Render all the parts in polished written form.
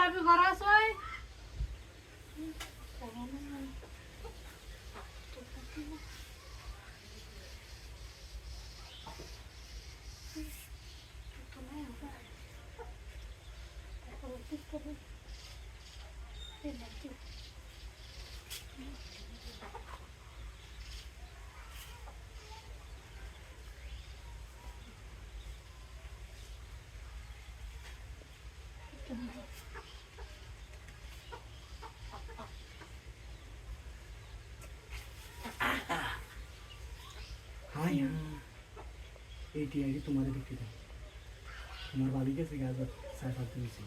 ভাবি ঘর আসই हाँ यहाँ एटी आई तुम्हारे दिखती था तुम्हारे वाली के सिखा दो साइड साइड में से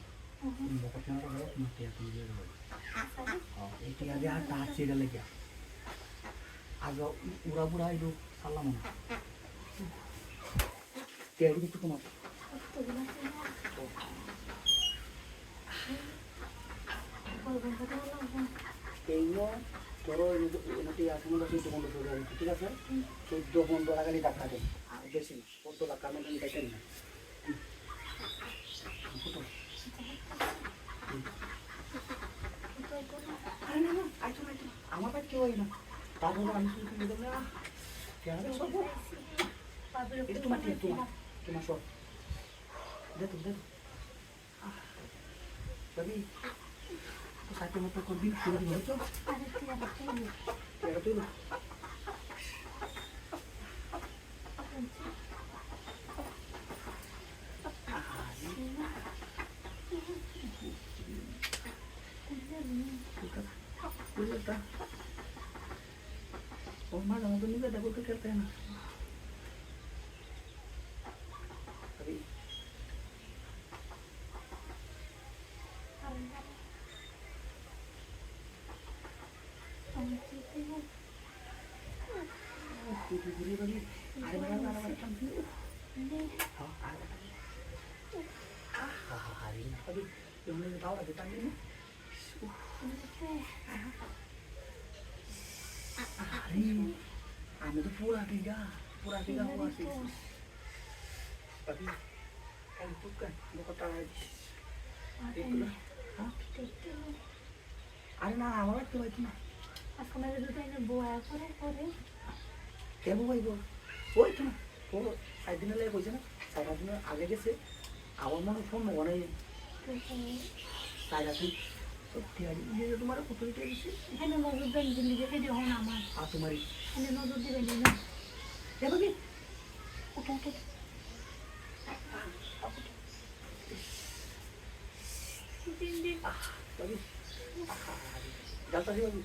तुम बहुत ना करो तुम क्या तुम ये करो हाँ एटी आई यार टाच चेड़ा लग गया आगे उड़ा बुड़ा इधर साला मना तेरी कितने तुम्हारे এইগুলো ধরো এনাটি আসলে 14 টাকা ঠিক আছে 14 টাকা খালি টাকা দেন আর বেশি না 14 টাকা আমি দেখেন না আরে না না আইতো না আমার কাছে কেউ না তারপর আমি শুনতে দিলাম না কেন সব এটা তোমার ঠিক তোমার সব দে তো বাবি সাথে মতো করবি করে দিবি তো তুই और माँ तो नहीं करता कोई करता है ना अभी पूरी बड़ी अरे बड़ा काम हाँ अरे अभी तुमने बताओ ना बेटा नहीं अरे हमें तो पूरा दिखा हुआ सी अभी कल तू कर वो पता है हाँ अरे ना हमारा तो है ना আজকে মেরে দুটো এনে বয়া করে করে কেমন ভাই গো ওই তো না ও 7 দিন লাগে কইছে না 7 দিন আগে গেছে আমার মনে ফোন মনে সাইরা তুই সত্যি আর এই তোমার কত দিতে গেছে এখানে নজর দেন দিলি দেখে দিও না আমার আর তোমারই এখানে নজর দিবেন না দেখো কি ওটা দিন দিন বাবু যাতা বাবু